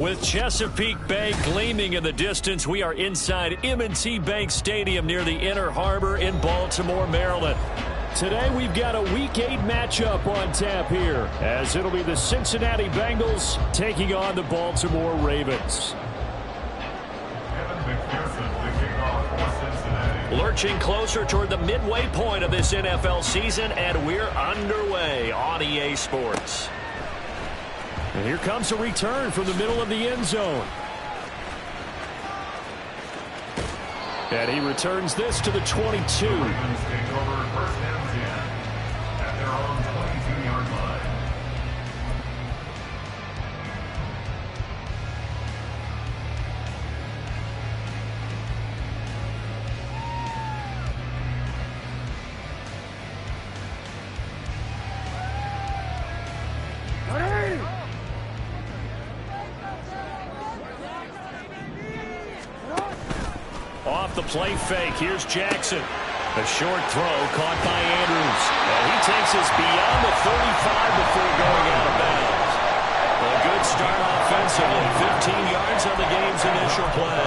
With Chesapeake Bay gleaming in the distance, we are inside M&T Bank Stadium near the Inner Harbor in Baltimore, Maryland. Today we've got a Week 8 matchup on tap here, as it'll be the Cincinnati Bengals taking on the Baltimore Ravens. Lurching closer toward the midway point of this NFL season, and we're underway on EA Sports. And here comes a return from the middle of the end zone. And he returns this to the 22. Off the play fake, here's Jackson. A short throw caught by Andrews. And he takes us beyond the 35 before going out of bounds. A good start offensively. 15 yards on the game's initial play.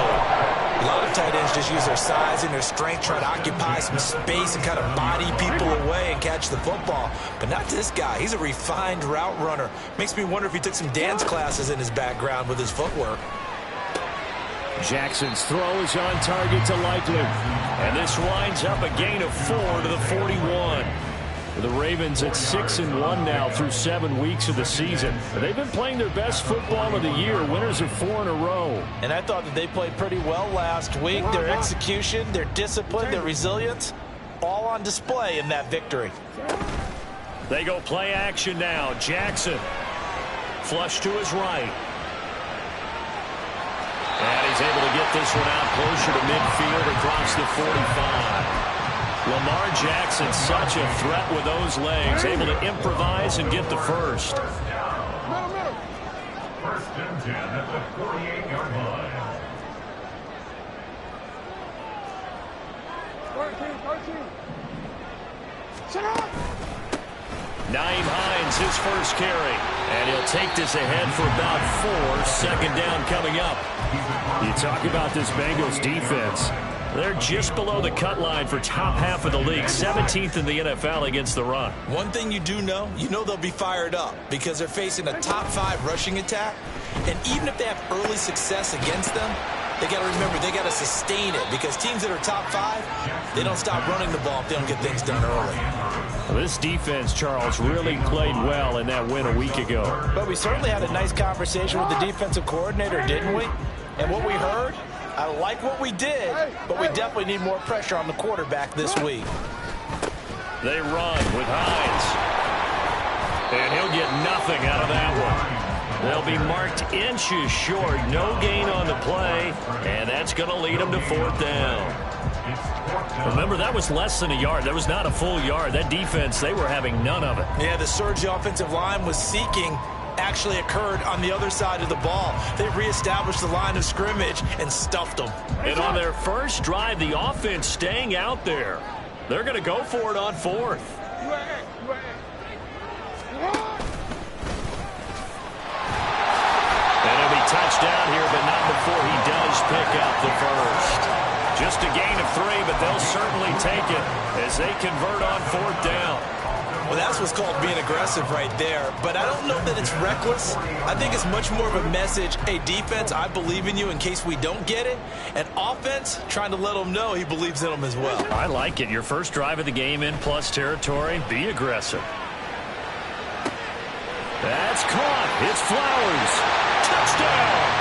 A lot of tight ends just use their size and their strength, try to occupy some space and kind of body people away and catch the football. But not this guy. He's a refined route runner. Makes me wonder if he took some dance classes in his background with his footwork. Jackson's throw is on target to Likely. And this winds up a gain of 4 to the 41. The Ravens at 6-1 now through 7 weeks of the season. They've been playing their best football of the year. Winners of 4 in a row. And I thought that they played pretty well last week. Their execution, their discipline, their resilience, all on display in that victory. They go play action now. Jackson. Flush to his right. And he's able to get this one out closer to midfield across the 45. Lamar Jackson, such a threat with those legs, able to improvise and get the first. First and 10 at the 48-yard line. 13. Sit up! Naeem Hines, his first carry. And he'll take this ahead for about 4. Second down coming up. You talk about this Bengals defense. They're just below the cut line for top half of the league. 17th in the NFL against the run. One thing you do know, they'll be fired up because they're facing a top 5 rushing attack. And even if they have early success against them, they got to remember they got to sustain it because teams that are top 5, they don't stop running the ball if they don't get things done early. Well, this defense, Charles, really played well in that win a week ago. But we certainly had a nice conversation with the defensive coordinator, didn't we? And what we heard, I like what we did, but we definitely need more pressure on the quarterback this week. They run with Hines. And he'll get nothing out of that one. They'll be marked inches short. No gain on the play, and that's going to lead them to 4th down. Remember, that was less than a yard. That was not a full yard. That defense, they were having none of it. Yeah, the surge the offensive line was seeking actually occurred on the other side of the ball. They reestablished the line of scrimmage and stuffed them. And on their first drive, the offense staying out there. They're going to go for it on 4th. And it'll be touchdown here, but not before he does pick up the first. Just a gain of 3, but they'll certainly take it as they convert on 4th down. Well, that's what's called being aggressive right there. But I don't know that it's reckless. I think it's much more of a message, hey, defense, I believe in you in case we don't get it. And offense, trying to let them know he believes in them as well. I like it. Your first drive of the game in plus territory, be aggressive. That's caught. It's Flowers. Touchdown.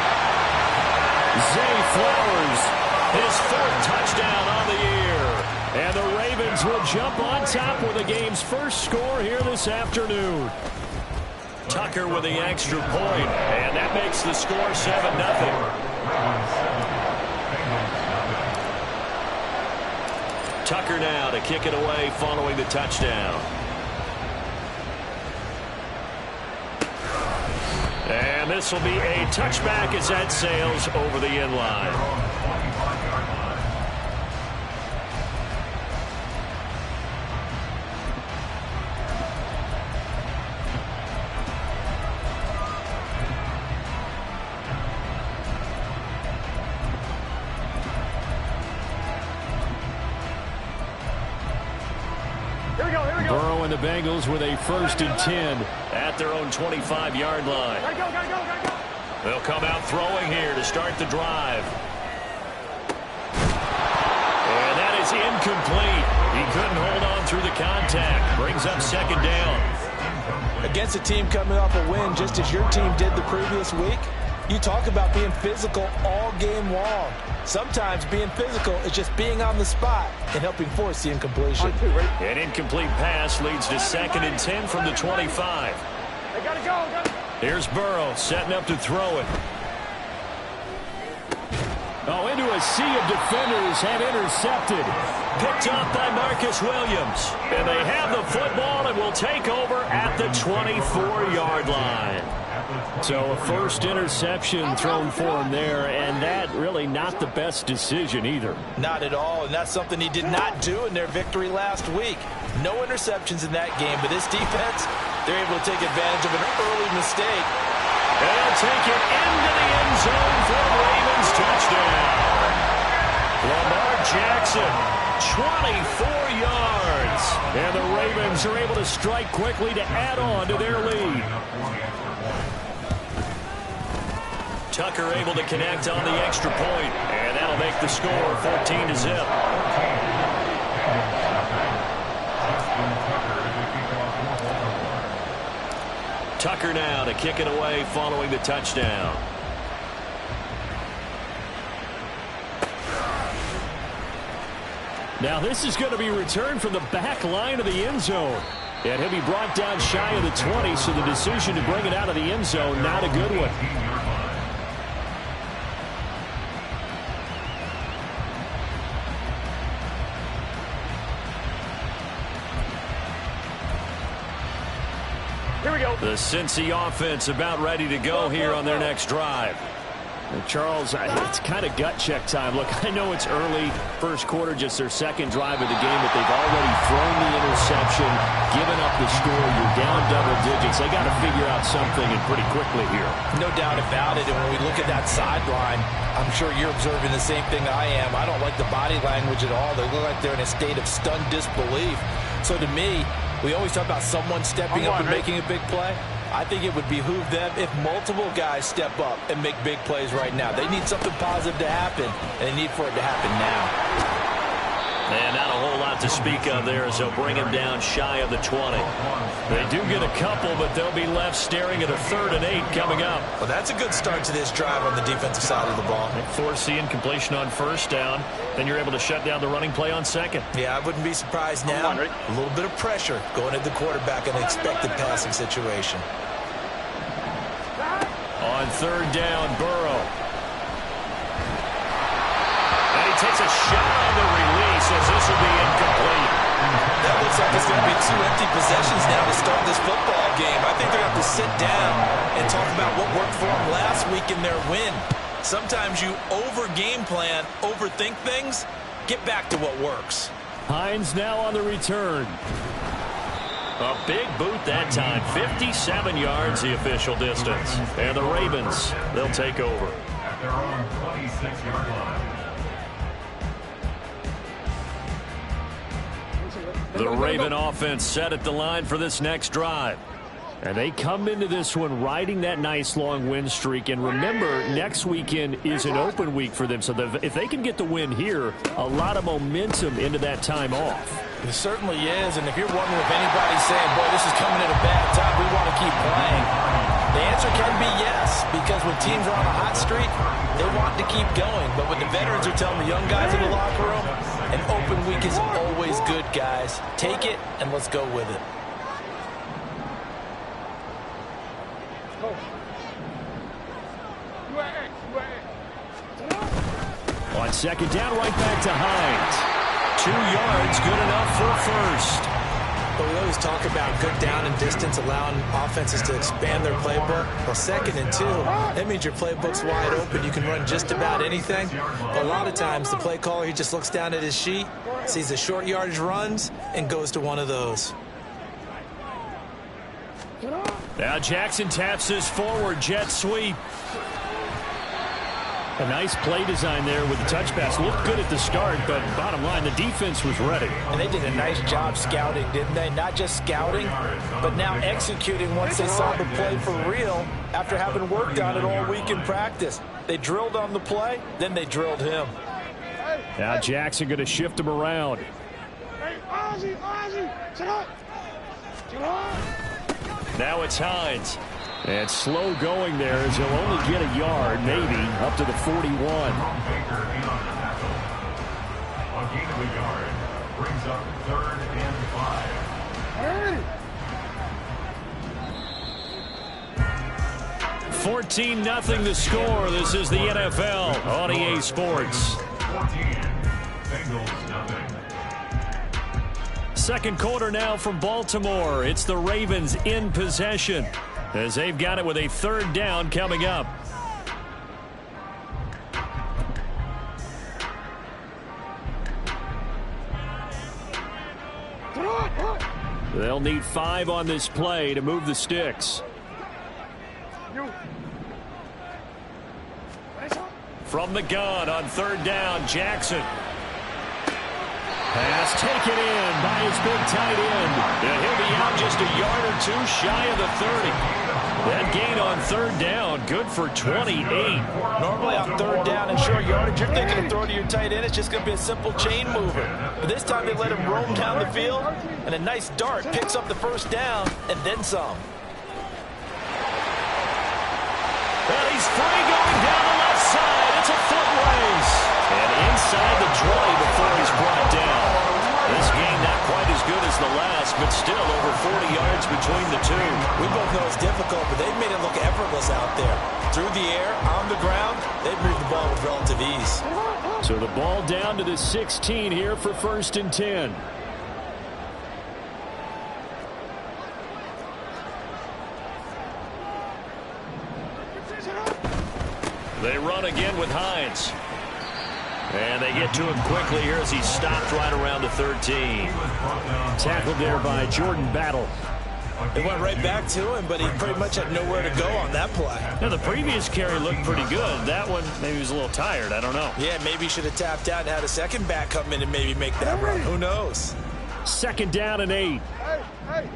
Zay Flowers, his 4th touchdown on the year. And the Ravens will jump on top with the game's first score here this afternoon. Tucker with the extra point, and that makes the score 7-0. Tucker now to kick it away following the touchdown. And this will be a touchback as that sails over the end line. Burrow and the Bengals with a 1st and 10 at their own 25-yard line. They'll come out throwing here to start the drive. And that is incomplete. He couldn't hold on through the contact. Brings up 2nd down. Against a team coming off a win just as your team did the previous week, you talk about being physical all game long. Sometimes being physical is just being on the spot and helping force the incompletion. An incomplete pass leads to 2nd and 10 from the 25. They gotta go. Here's Burrow setting up to throw it. Oh, into a sea of defenders and intercepted. Picked up by Marcus Williams. And they have the football and will take over at the 24-yard line. So a 1st interception thrown for him there, and that really not the best decision either. Not at all, and that's something he did not do in their victory last week. No interceptions in that game, but this defense, they're able to take advantage of an early mistake. And they'll take it into the end zone for the Ravens touchdown. Lamar Jackson, 24 yards. And the Ravens are able to strike quickly to add on to their lead. Tucker able to connect on the extra point, and that'll make the score 14-0. Tucker now to kick it away following the touchdown. Now this is going to be returned from the back line of the end zone. And he'll be brought down shy of the 20, so the decision to bring it out of the end zone, not a good one. Here we go. The Cincy offense about ready to go here on their next drive. And Charles, it's kind of gut check time. Look, I know it's early, 1st quarter, just their 2nd drive of the game, but they've already thrown the interception, given up the score. You're down double digits. They got to figure out something, and pretty quickly here. No doubt about it, and when we look at that sideline, I'm sure you're observing the same thing I am. I don't like the body language at all. They look like they're in a state of stunned disbelief. So to me, we always talk about someone stepping up and making a big play. I think it would behoove them if multiple guys step up and make big plays right now. They need something positive to happen, and they need for it to happen now. And not a whole lot to speak of there as they'll bring him down shy of the 20. They do get a couple, but they'll be left staring at a 3rd and 8 coming up. Well, that's a good start to this drive on the defensive side of the ball. Force the incompletion on 1st down. Then you're able to shut down the running play on 2nd. Yeah, I wouldn't be surprised now. A little bit of pressure going at the quarterback in an expected passing situation. On 3rd down, Burrow. And he takes a shot on the release as this will be incomplete. That looks like it's going to be 2 empty possessions now to start this football game. I think they're going to have to sit down and talk about what worked for them last week in their win. Sometimes you over-game plan, overthink things. Get back to what works. Hines now on the return. A big boot that time. 57 yards the official distance. And the Ravens, they'll take over. At their own 26-yard line. The Raven offense set at the line for this next drive. And they come into this one riding that nice long win streak. And remember, next weekend is an open week for them. So if they can get the win here, a lot of momentum into that time off. It certainly is. And if you're wondering if anybody's saying, boy, this is coming at a bad time, we want to keep playing, the answer can be yes. Because when teams are on a hot streak, they want to keep going. But what the veterans are telling the young guys in the locker room, an open week is always good, guys. Take it and let's go with it. On 2nd down, right back to Hines. 2 yards, good enough for a 1st. But we always talk about good down and distance, allowing offenses to expand their playbook. Well, 2nd and 2, that means your playbook's wide open. You can run just about anything. But a lot of times, the play caller, he just looks down at his sheet, sees the short yardage runs, and goes to one of those. Now Jackson taps his forward jet sweep. A nice play design there with the touch pass. Looked good at the start, but bottom line, the defense was ready. And they did a nice job scouting, didn't they? Not just scouting, but now executing once they saw the play for real after having worked on it all week in practice. They drilled on the play, then they drilled him. Now Jackson going to shift him around. Now it's Hines. And slow going there as he'll only get a yard, maybe, up to the 41. A gain of a yard brings up 3rd and 5. 14-0 the score. This is the NFL on EA Sports. 14. Bengals nothing. Second quarter now from Baltimore. It's the Ravens in possession as they've got it with a 3rd down coming up. They'll need 5 on this play to move the sticks. From the gun on 3rd down, Jackson. Pass taken in by his big tight end. And he'll be out just a yard or 2 shy of the 30. That gain on 3rd down, good for 28. Normally on 3rd down and short yardage, you're thinking of throw to your tight end. It's just going to be a simple chain mover. But this time they let him roam down the field, and a nice dart picks up the 1st down and then some. And he's free going down the left side. It's a foot race. And inside the 20 before he's brought down. This game not quite as good as the last, but still over 40 yards between the two. We both know it's difficult, but they've made it look effortless out there. Through the air, on the ground, they've moved the ball with relative ease. So the ball down to the 16 here for 1st and 10. They run again with Hines. And they get to him quickly here as he's stopped right around the 13. Tackled there by Jordan Battle. It went right back to him, but he pretty much had nowhere to go on that play. Now, the previous carry looked pretty good. That one, maybe he was a little tired. I don't know. Yeah, maybe he should have tapped out and had a second back come in and maybe make that run. Who knows? 2nd down and 8. Hey.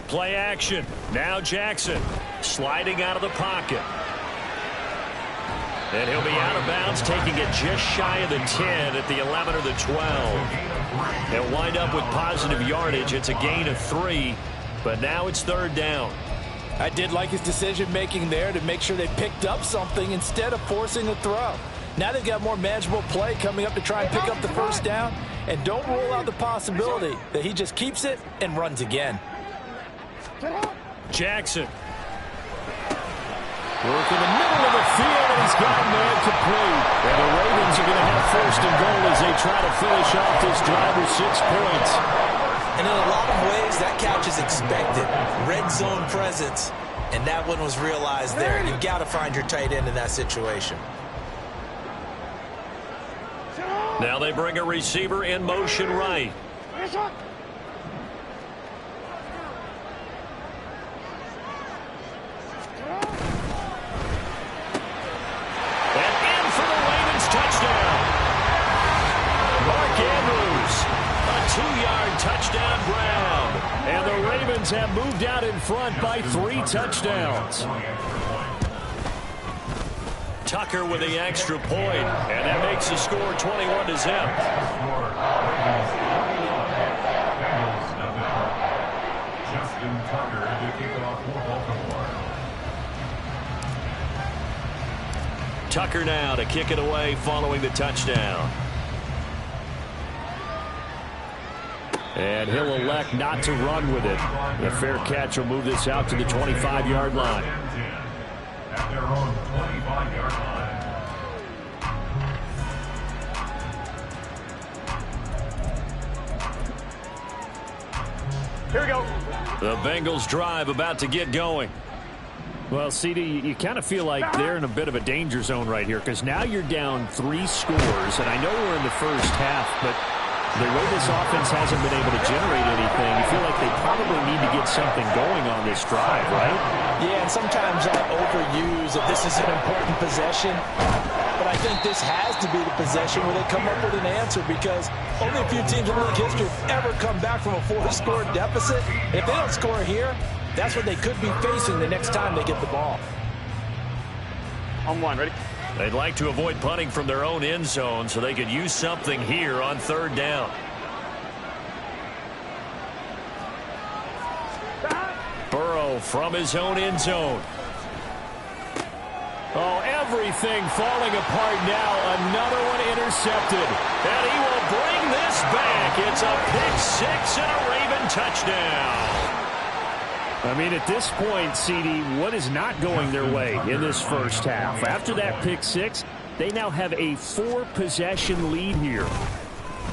Play action. Now Jackson sliding out of the pocket. And he'll be out of bounds, taking it just shy of the 10 at the 11 or the 12. They'll wind up with positive yardage. It's a gain of 3, but now it's 3rd down. I did like his decision-making there to make sure they picked up something instead of forcing a throw. Now they've got more manageable play coming up to try and pick up the 1st down, and don't rule out the possibility that he just keeps it and runs again. Jackson. Work in the middle of the field, and he's got him there complete. And the Ravens are going to have 1st and goal as they try to finish off this drive with 6 points. And in a lot of ways, that catch is expected. Red zone presence, and that one was realized there. You've got to find your tight end in that situation. Now they bring a receiver in motion right. Touchdown Brown. And the Ravens have moved out in front by 3 touchdowns. Tucker with the extra point, and that makes the score 21-0. Justin Tucker to kick it off for Baltimore. Tucker now to kick it away following the touchdown. And he'll elect not to run with it. A fair catch will move this out to the 25-yard line. At their own 25-yard line. Here we go. The Bengals drive about to get going. Well, CD, you kind of feel like they're in a bit of a danger zone right here because now you're down 3 scores, and I know we're in the first half, but the way this offense hasn't been able to generate anything, you probably need to get something going on this drive, right? Yeah, and sometimes I overuse if this is an important possession. But I think this has to be the possession where they come up with an answer, because only a few teams in league history have ever come back from a 4-score deficit. And if they don't score here, that's what they could be facing the next time they get the ball. On one, ready? They'd like to avoid punting from their own end zone so they could use something here on third down. Burrow from his own end zone. Oh, everything falling apart now. Another one intercepted. And he will bring this back. It's a pick-6 and a Raven touchdown. I mean, at this point, CD, what is not going their way in this first half? After that pick-6, they now have a 4-possession lead here.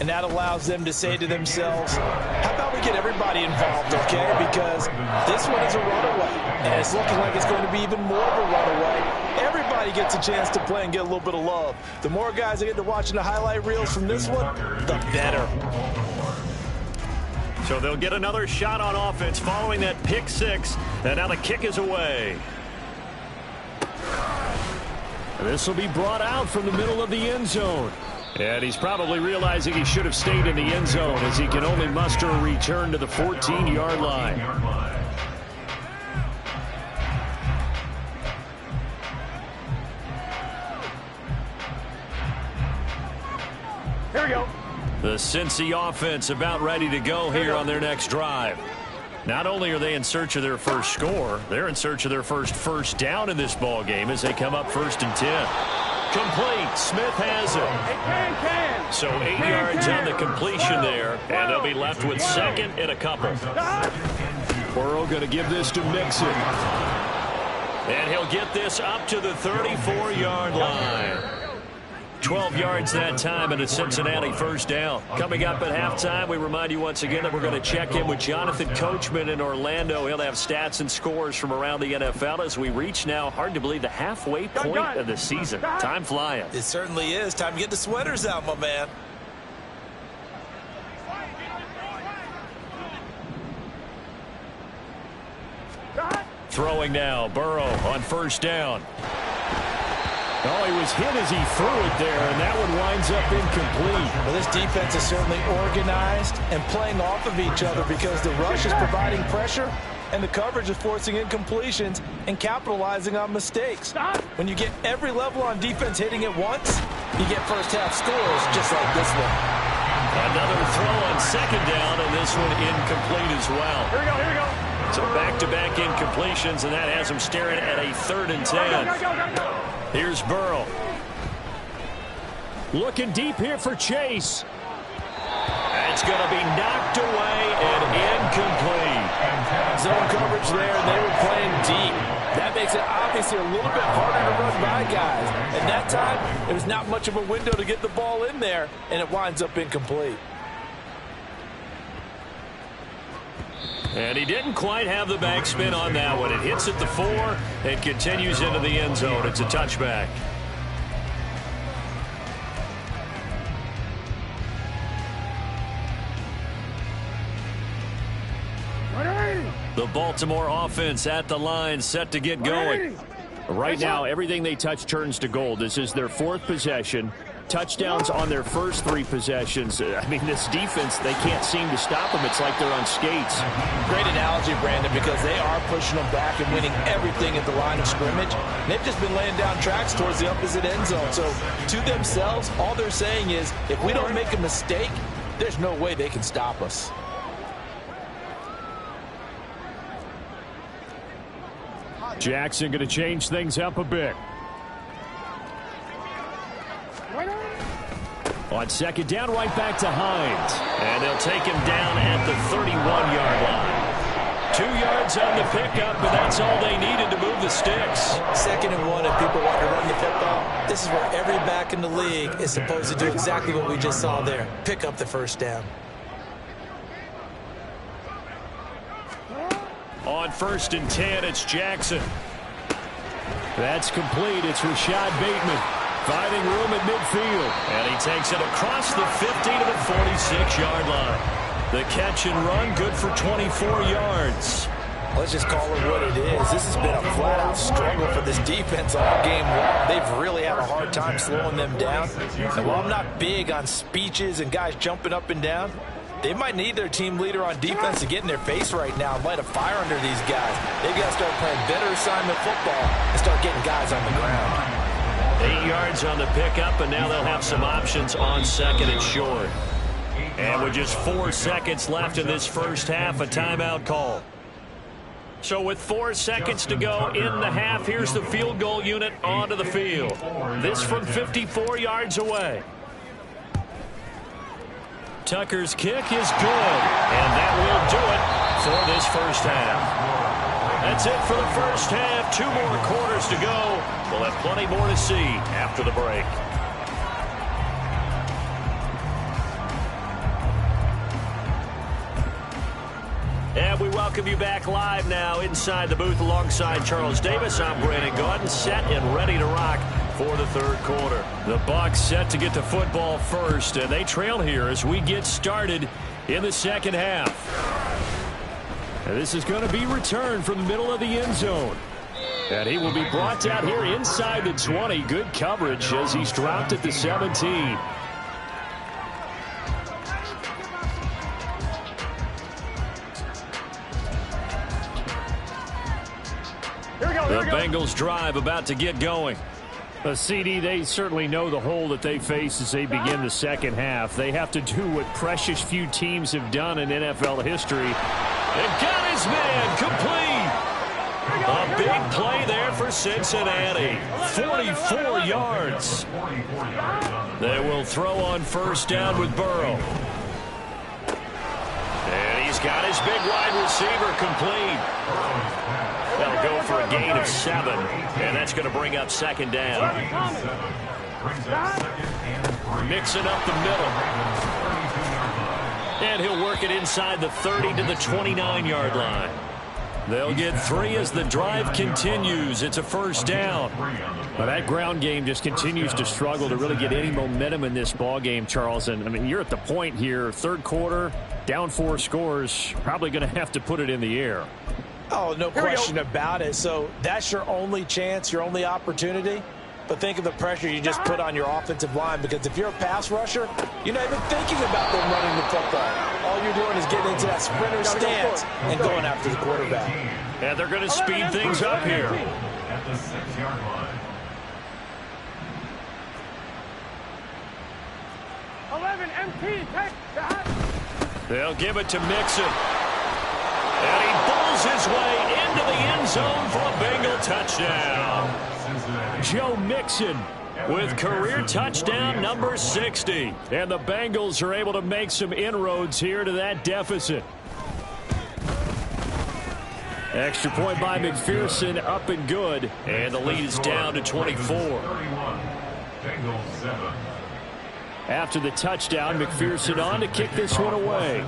And that allows them to say to themselves, how about we get everybody involved, okay? Because this one is a runaway, and it's looking like it's going to be even more of a runaway. Everybody gets a chance to play and get a little bit of love. The more guys that get to watching the highlight reels from this one, the better. So they'll get another shot on offense following that pick-6, and now the kick is away. This will be brought out from the middle of the end zone. And he's probably realizing he should have stayed in the end zone, as he can only muster a return to the 14-yard line. Here we go. The Cincy offense about ready to go here on their next drive. Not only are they in search of their first score, they're in search of their first down in this ball game as they come up 1st and 10. Complete. Smith has it. So 8 yards on the completion there, and they'll be left with 2nd and a couple. Burrow going to give this to Mixon. And he'll get this up to the 34-yard line. 12 yards that time, and a Cincinnati first down. Coming up at halftime, we remind you once again that we're going to check in with Jonathan Coachman in Orlando. He'll have stats and scores from around the NFL as we reach now, hard to believe, the halfway point of the season. Time flying. It certainly is. Time to get the sweaters out, my man. Throwing now, Burrow on first down. Oh, he was hit as he threw it there, and that one winds up incomplete. Well, this defense is certainly organized and playing off of each other, because the rush is providing pressure and the coverage is forcing incompletions and capitalizing on mistakes. When you get every level on defense hitting at once, you get first-half scores just like this one. Another throw on second down, and this one incomplete as well. Here we go, here we go. So back-to-back incompletions, and that has him staring at a 3rd and 10. Here's Burrow. Looking deep here for Chase. It's going to be knocked away and incomplete. Zone coverage there, and they were playing deep. That makes it obviously a little bit harder to run by guys. And that time, there was not much of a window to get the ball in there, and it winds up incomplete. And he didn't quite have the backspin on that one. It hits at the 4 and continues into the end zone. It's a touchback. The Baltimore offense at the line, set to get going. Right now, everything they touch turns to gold. This is their 4th possession. Touchdowns on their first 3 possessions. I mean, this defense, they can't seem to stop them. It's like they're on skates. Great analogy, Brandon, because they are pushing them back and winning everything at the line of scrimmage. They've just been laying down tracks towards the opposite end zone. So to themselves, all they're saying is, if we don't make a mistake, there's no way they can stop us. Jackson going to change things up a bit. On second down, right back to Hines. And they'll take him down at the 31-yard line. 2 yards on the pickup, but that's all they needed to move the sticks. 2nd and 1, if people want to run the football, this is where every back in the league is supposed to do exactly what we just saw there. Pick up the first down. On 1st and 10, it's Jackson. That's complete. It's Rashad Bateman finding room at midfield. And he takes it across the 50 to the 46-yard line. The catch and run, good for 24 yards. Let's just call it what it is. This has been a flat-out struggle for this defense all game long. They've really had a hard time slowing them down. And while I'm not big on speeches and guys jumping up and down, they might need their team leader on defense to get in their face right now and light a fire under these guys. They've got to start playing better assignment football and start getting guys on the ground. 8 yards on the pickup, and now they'll have some options on second and short. And with just 4 seconds left in this first half, a timeout call. So with 4 seconds to go in the half, here's the field goal unit onto the field. This from 54 yards away. Tucker's kick is good, and that will do it for this first half. That's it for the first half. 2 more quarters to go. We'll have plenty more to see after the break. And we welcome you back live now inside the booth alongside Charles Davis. I'm Brandon Gaudin, set and ready to rock for the third quarter. The Bucs set to get the football first, and they trail here as we get started in the second half. And this is going to be returned from the middle of the end zone. And he will be brought down here inside the 20. Good coverage as he's dropped at the 17. The Bengals drive about to get going. CD, they certainly know the hole that they face as they begin the second half. They have to do what precious few teams have done in NFL history. And got his man complete. A big play there for Cincinnati. 44 yards. They will throw on first down with Burrow. And he's got his big wide receiver complete. That'll go for a gain of 7, and that's going to bring up second down. Mixing up the middle. And he'll work it inside the 30 to the 29-yard line. They'll get 3 as the drive continues. It's a first down. Well, that ground game just continues to struggle to really get any momentum in this ball game, Charles. And I mean, you're at the point here, third quarter, down 4 scores, probably going to have to put it in the air. Oh, no question about it. So that's your only chance, your only opportunity. But think of the pressure you just put on your offensive line, because if you're a pass rusher, you're not even thinking about them running the football. All you're doing is getting into that sprinter stance and going after the quarterback. And they're going to speed things up here. At the 6-yard line. 11 MT, take that. They'll give it to Mixon. And he bulls his way into the end zone for a Bengal touchdown. Joe Mixon with career touchdown number 60. And the Bengals are able to make some inroads here to that deficit. Extra point by McPherson, up and good. And the lead is down to 24. After the touchdown, McPherson on to kick this one away.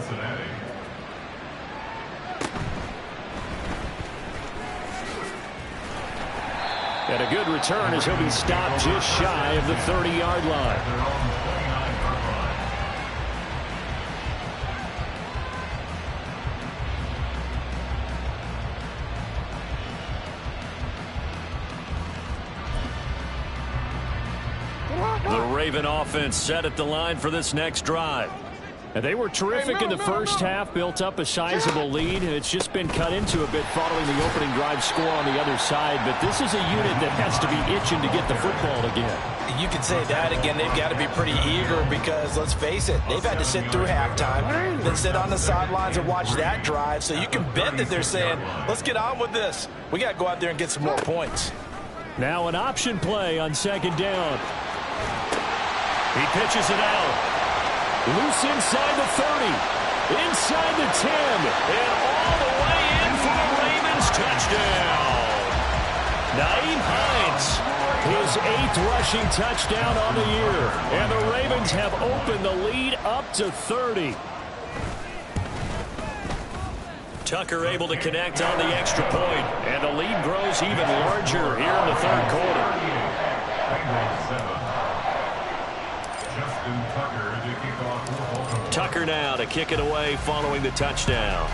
And a good return as he'll be stopped just shy of the 30-yard line. The Raven offense set at the line for this next drive. And they were terrific in the first half, built up a sizable lead. It's just been cut into a bit following the opening drive score on the other side. But this is a unit that has to be itching to get the football again. You can say that again. They've got to be pretty eager because, let's face it, they've had to sit through halftime, then sit on the sidelines and watch that drive. So you can bet that they're saying, let's get on with this. We got to go out there and get some more points. Now an option play on second down. He pitches it out. Loose inside the 30, inside the 10, and all the way in for the Ravens touchdown. Nyheim Hines, his 8th rushing touchdown on the year. And the Ravens have opened the lead up to 30. Tucker able to connect on the extra point, and the lead grows even larger here in the third quarter. Justin Tucker to kick off. Tucker now to kick it away following the touchdown.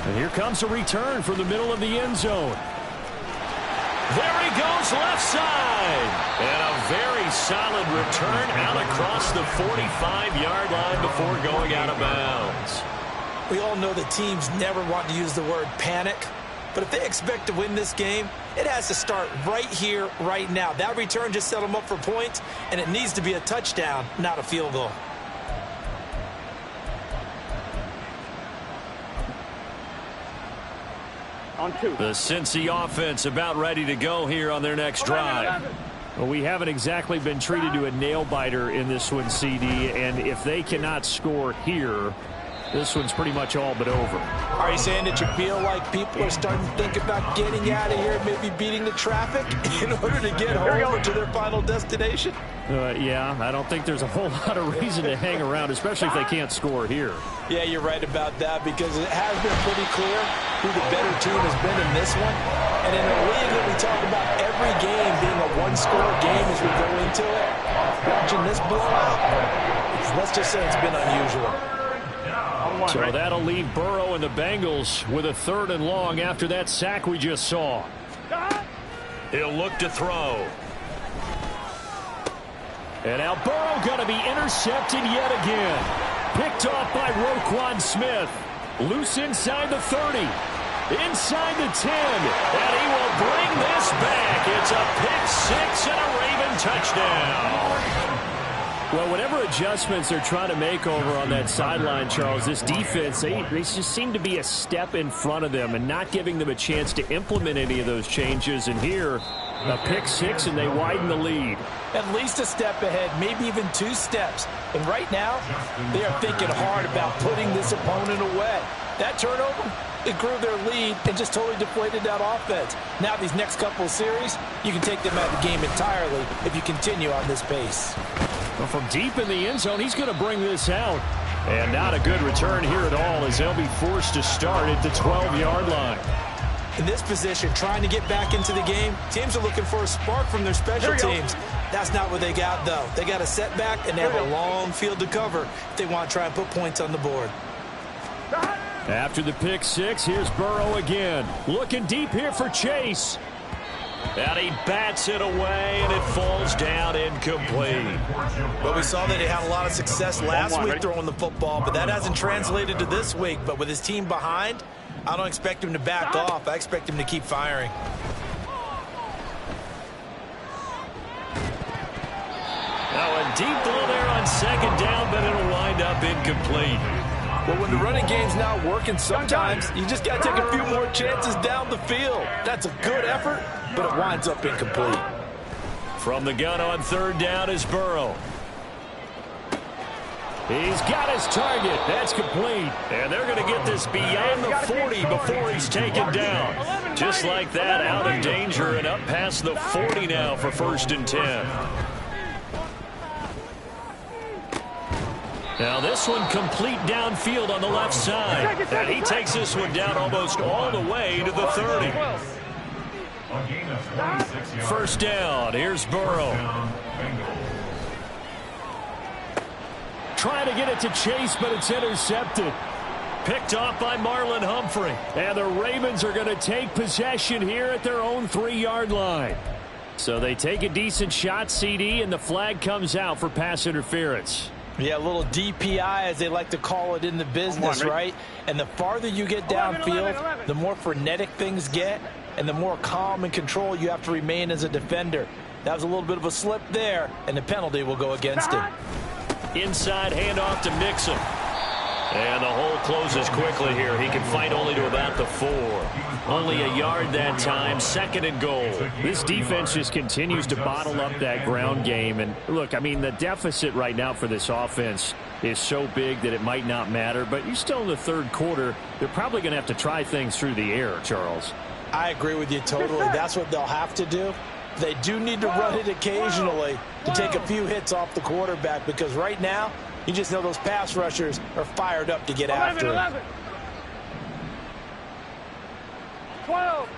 And here comes a return from the middle of the end zone. There he goes, left side. And a very solid return out across the 45-yard line before going out of bounds. We all know that teams never want to use the word panic, but if they expect to win this game, it has to start right here, right now. That return just set them up for points, and it needs to be a touchdown, not a field goal. On 2. The Cincy offense about ready to go here on their next drive. Well, we haven't exactly been treated to a nail-biter in this one, CD, and if they cannot score here, this one's pretty much all but over. Are you saying that you feel like people are starting to think about getting out of here, maybe beating the traffic in order to get home or to their final destination? Yeah, I don't think there's a whole lot of reason to hang around, especially if they can't score here. Yeah, you're right about that, because it has been pretty clear who the better team has been in this one. And in a league that we talk about every game being a one-score game as we go into it, watching this blowout, let's just say it's been unusual. So that'll leave Burrow and the Bengals with a 3rd and long after that sack we just saw. He'll look to throw. And now Burrow going to be intercepted yet again. Picked off by Roquan Smith. Loose inside the 30. Inside the 10. And he will bring this back. It's a pick 6 and a Raven touchdown. Well, whatever adjustments they're trying to make over on that sideline, Charles, this defense, they just seem to be a step in front of them and not giving them a chance to implement any of those changes. And here, a pick 6, and they widen the lead. At least a step ahead, maybe even 2 steps. And right now, they are thinking hard about putting this opponent away. That turnover, it grew their lead and just totally deflated that offense. Now these next couple of series, you can take them out of the game entirely if you continue on this pace. Well, from deep in the end zone, he's going to bring this out. And not a good return here at all as they'll be forced to start at the 12-yard line. In this position, trying to get back into the game, teams are looking for a spark from their special teams. That's not what they got, though. They got a setback, and they have a long field to cover if they want to try and put points on the board. After the pick 6, here's Burrow again. Looking deep here for Chase. And he bats it away, and it falls down incomplete. Well, we saw that he had a lot of success last week throwing the football, but that hasn't translated to this week. But with his team behind, I don't expect him to back off. I expect him to keep firing. Now a deep ball there on 2nd down, but it'll wind up incomplete. Well, when the running game's not working, sometimes you just got to take a few more chances down the field. That's a good effort, but it winds up incomplete. From the gun on 3rd down is Burrow. He's got his target. That's complete. And they're going to get this beyond the 40 before he's taken down. Just like that, out of danger and up past the 40 now for 1st and 10. Now this one complete downfield on the left side. And he takes this one down almost all the way to the 30. 1st down. Here's Burrow. Trying to get it to Chase, but it's intercepted. Picked off by Marlon Humphrey. And the Ravens are going to take possession here at their own 3-yard line. So they take a decent shot, CD, and the flag comes out for pass interference. Yeah, a little DPI, as they like to call it in the business, right? And the farther you get downfield, the more frenetic things get, and the more calm and control you have to remain as a defender. That was a little bit of a slip there, and the penalty will go against him. Inside handoff to Mixon. And the hole closes quickly here. He can fight only to about the 4. Only a yard that time. 2nd and goal. This defense just continues to bottle up that ground game. And look, I mean, the deficit right now for this offense is so big that it might not matter. But you're still in the 3rd quarter. They're probably going to have to try things through the air, Charles. I agree with you totally. That's what they'll have to do. They do need to run it occasionally to take a few hits off the quarterback, because right now, you just know those pass rushers are fired up to get after him. 11. 12.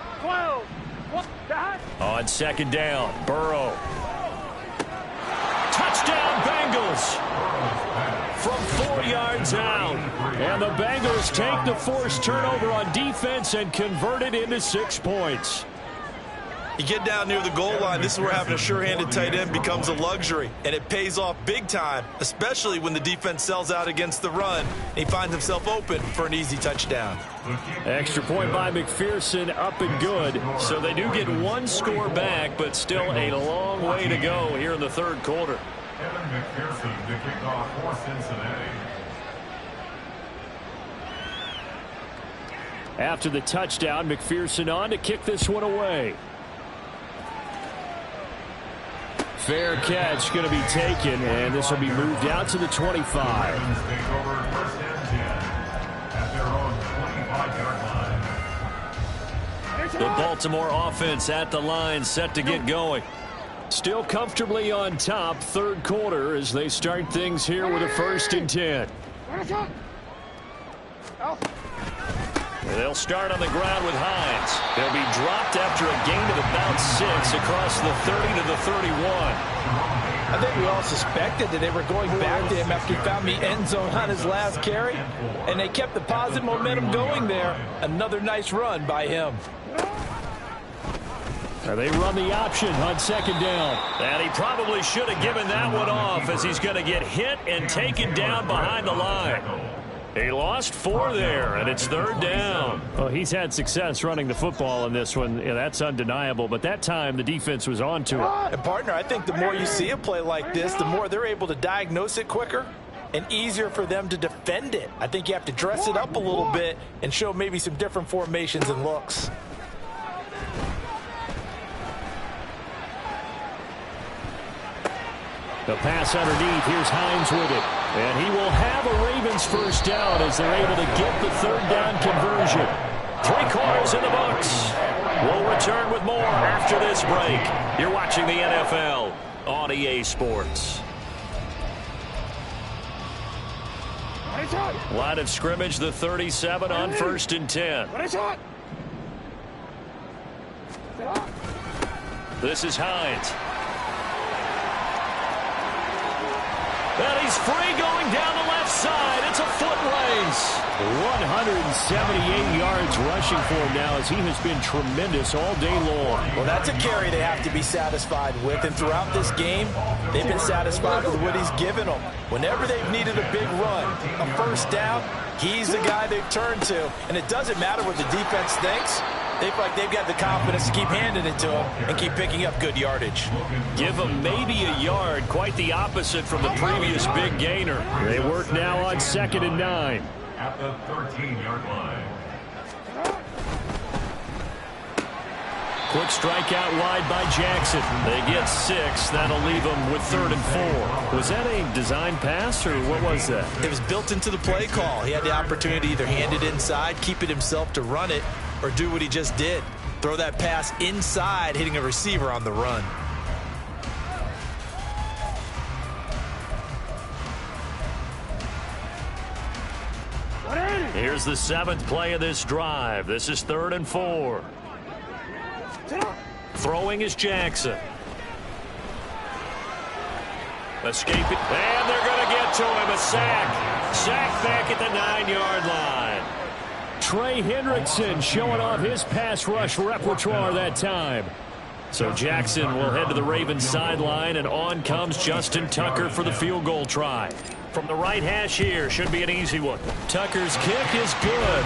On 2nd down, Burrow. Bengals from 4 yards out. And the Bengals take the forced turnover on defense and convert it into 6 points. You get down near the goal line, this is where having a sure-handed tight end becomes a luxury, and it pays off big time, especially when the defense sells out against the run, and he finds himself open for an easy touchdown. Extra point by McPherson, up and good. So they do get 1 score back, but still a long way to go here in the 3rd quarter. Kevin McPherson to kick off for Cincinnati. After the touchdown, McPherson on to kick this one away. Fair catch going to be taken, and this will be moved out to the 25. Ravens take over 1st and 10 at their own 25-yard line. The Baltimore offense at the line, set to get going. Still comfortably on top, 3rd quarter as they start things here with a 1st and 10. They'll start on the ground with Hines. They'll be dropped after a gain of about 6 across the 30 to the 31. I think we all suspected that they were going back to him after he found the end zone on his last carry, and they kept the positive momentum going there. Another nice run by him. They run the option on 2nd down. And he probably should have given that one off as he's going to get hit and taken down behind the line. He lost 4 there, and it's 3rd down. Well, he's had success running the football in this one. Yeah, that's undeniable. But that time, the defense was on to it. And, partner, I think the more you see a play like this, the more they're able to diagnose it quicker and easier for them to defend it. I think you have to dress it up a little bit and show maybe some different formations and looks. The pass underneath. Here's Hines with it. And he will have a Ravens 1st down as they're able to get the 3rd down conversion. 3 quarters in the books. We'll return with more after this break. You're watching the NFL on EA Sports. Line of scrimmage, the 37 on 1st and 10. This is Hines. And he's free going down the left side. It's a foot race. 178 yards rushing for him now as he has been tremendous all day long. Well, that's a carry they have to be satisfied with. And throughout this game, they've been satisfied with what he's given them. Whenever they've needed a big run, a 1st down, he's the guy they've turned to. And it doesn't matter what the defense thinks. They feel like they've got the confidence to keep handing it to him and keep picking up good yardage. Give them maybe a yard, quite the opposite from the previous big gainer. They work now on 2nd and 9. At the 13-yard line. Quick strike out wide by Jackson. They get 6. That'll leave them with 3rd and 4. Was that a design pass, or what was that? It was built into the play call. He had the opportunity to either hand it inside, keep it himself to run it, or do what he just did. Throw that pass inside, hitting a receiver on the run. Here's the 7th play of this drive. This is 3rd and 4. Throwing is Jackson. Escaping. And they're going to get to him. A sack. Sack back at the 9-yard line. Trey Hendrickson showing off his pass rush repertoire that time. So Jackson will head to the Ravens sideline, and on comes Justin Tucker for the field goal try. From the right hash here, should be an easy one. Tucker's kick is good.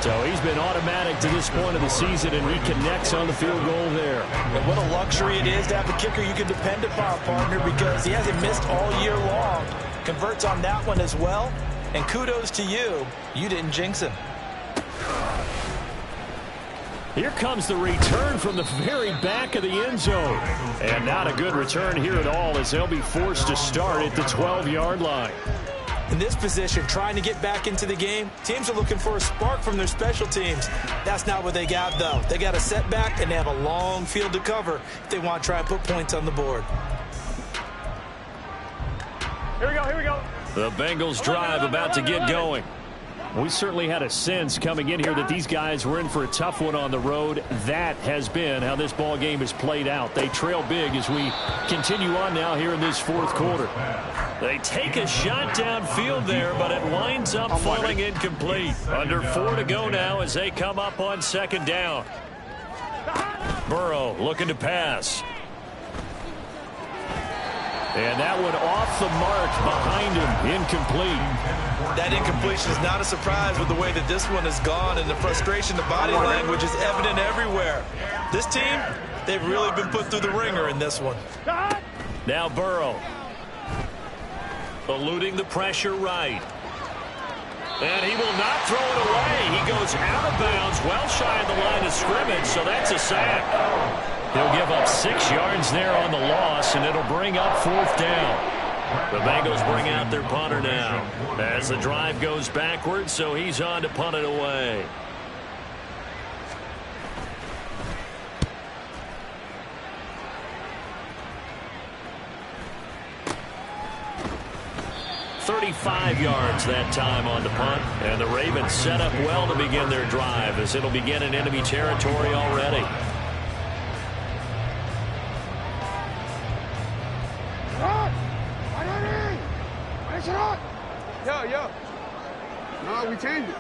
So he's been automatic to this point of the season, and he connects on the field goal there. And what a luxury it is to have a kicker you can depend upon, partner, because he hasn't missed all year long. Converts on that one as well. And kudos to you. You didn't jinx him. Here comes the return from the very back of the end zone. And not a good return here at all as they'll be forced to start at the 12-yard line. In this position, trying to get back into the game, teams are looking for a spark from their special teams. That's not what they got, though. They got a setback, and they have a long field to cover if they want to try and put points on the board. Here we go, here we go. The Bengals drive about to get going. We certainly had a sense coming in here that these guys were in for a tough one on the road. That has been how this ball game has played out. They trail big as we continue on now here in this fourth quarter. They take a shot downfield there, but it winds up falling incomplete. Under 4 to go now as they come up on second down. Burrow looking to pass. And that one off the mark behind him, incomplete. That incompletion is not a surprise with the way that this one has gone, and the frustration, the body language is evident everywhere. This team, they've really been put through the ringer in this one. Now Burrow. Eluding the pressure right. And he will not throw it away. He goes out of bounds, well shy of the line of scrimmage, so that's a sack. He'll give up 6 yards there on the loss, and it'll bring up 4th down. The Bengals bring out their punter now as the drive goes backwards, so he's on to punt it away. "35 yards that time on the punt, and the Ravens set up well to begin their drive as it'll begin in enemy territory already. Yo. No, we changed it.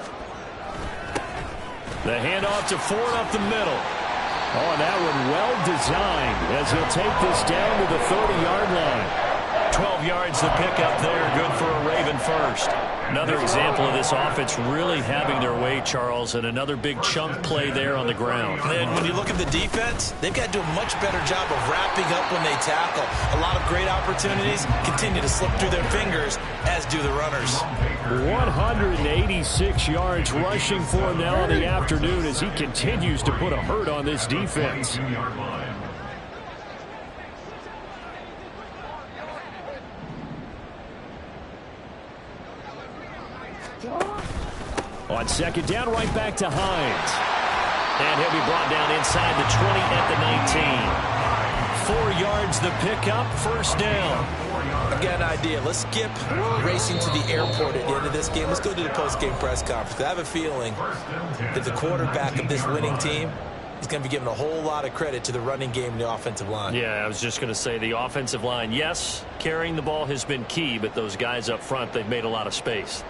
The handoff to Ford up the middle. Oh, and that one well designed as he'll take this down to the 30-yard line. 12 yards to pick up there. Good for a Raven first. Another example of this offense really having their way, Charles, and another big chunk play there on the ground. And when you look at the defense, they've got to do a much better job of wrapping up when they tackle. A lot of great opportunities continue to slip through their fingers, as do the runners. 186 yards rushing for him now in the afternoon as he continues to put a hurt on this defense. On second down, right back to Hines. And he'll be brought down inside the 20 at the 19. 4 yards the pickup, 1st down. I've got an idea. Let's skip racing to the airport at the end of this game. Let's go to the post-game press conference. I have a feeling that the quarterback of this winning team is going to be giving a whole lot of credit to the running game and the offensive line. Yeah, I was just going to say the offensive line, yes, carrying the ball has been key, but those guys up front, they've made a lot of space.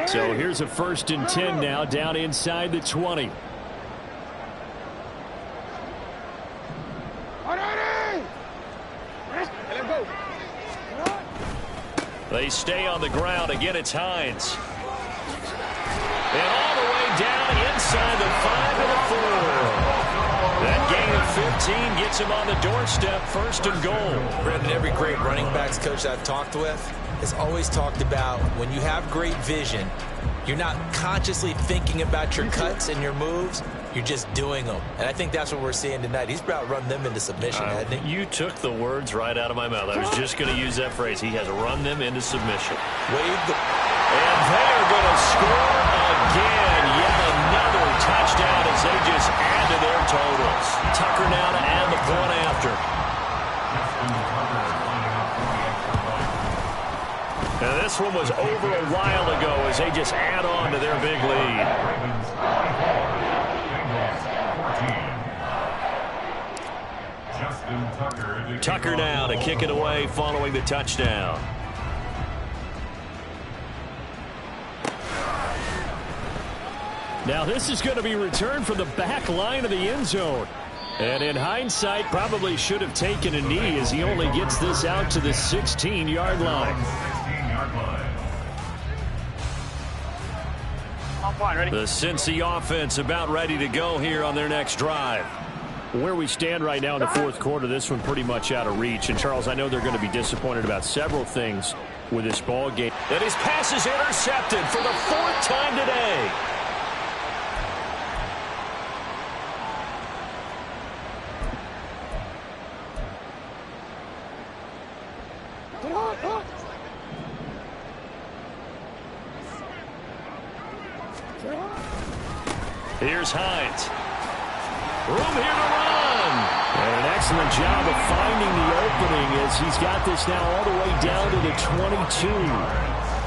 So here's a 1st and 10 now down inside the 20. They stay on the ground. Again, it's Hines. And all the way down inside the 5 and the 4. That gain of 15 gets him on the doorstep, 1st and goal. Brandon, every great running backs coach I've talked with has always talked about when you have great vision, you're not consciously thinking about your cuts and your moves. You're just doing them. And I think that's what we're seeing tonight. He's about run them into submission, hasn't he? You took the words right out of my mouth. I was just going to use that phrase. He has run them into submission. And they're going to score again. Yet another touchdown as they just add to their totals. Tucker now to add the point after. Now this one was over a while ago as they just add on to their big lead. Tucker now to kick it away following the touchdown. Now this is going to be returned from the back line of the end zone. And in hindsight, probably should have taken a knee as he only gets this out to the 16-yard line. The Cincy offense about ready to go here on their next drive. Where we stand right now in the 4th quarter, this one pretty much out of reach. And, Charles, I know they're going to be disappointed about several things with this ball game. And his pass is intercepted for the 4th time today. Here's Hines. Room here to run. And an excellent job of finding the opening as he's got this now all the way down to the 22.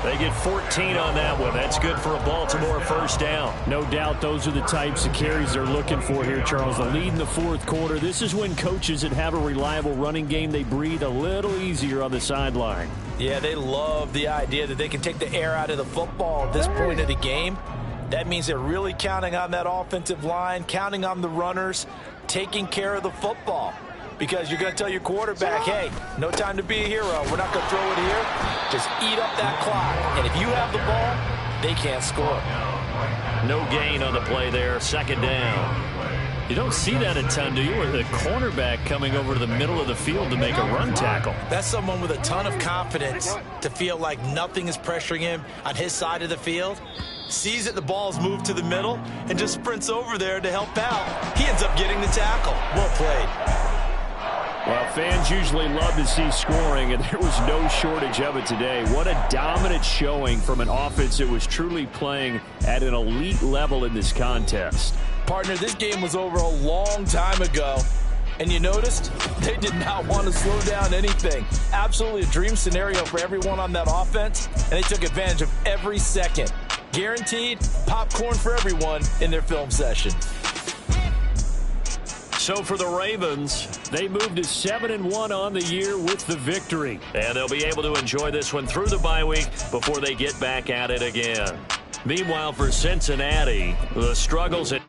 They get 14 on that one. That's good for a Baltimore first down. No doubt those are the types of carries they're looking for here, Charles. The lead in the fourth quarter. This is when coaches that have a reliable running game, they breathe a little easier on the sideline. Yeah, they love the idea that they can take the air out of the football at this point of the game. That means they're really counting on that offensive line, counting on the runners, taking care of the football. Because you're going to tell your quarterback, hey, no time to be a hero. We're not going to throw it here. Just eat up that clock. And if you have the ball, they can't score. No gain on the play there. Second down. You don't see that a ton, do you? With the cornerback coming over to the middle of the field to make a run tackle. That's someone with a ton of confidence to feel like nothing is pressuring him on his side of the field. Sees that the ball's moved to the middle and just sprints over there to help out. He ends up getting the tackle. Well played. Well, fans usually love to see scoring, and there was no shortage of it today. What a dominant showing from an offense that was truly playing at an elite level in this contest. Partner, this game was over a long time ago, and you noticed they did not want to slow down anything. Absolutely a dream scenario for everyone on that offense, and they took advantage of every second. Guaranteed popcorn for everyone in their film session. So for the Ravens, they moved to 7-1 on the year with the victory. And they'll be able to enjoy this one through the bye week before they get back at it again. Meanwhile, for Cincinnati, the struggles at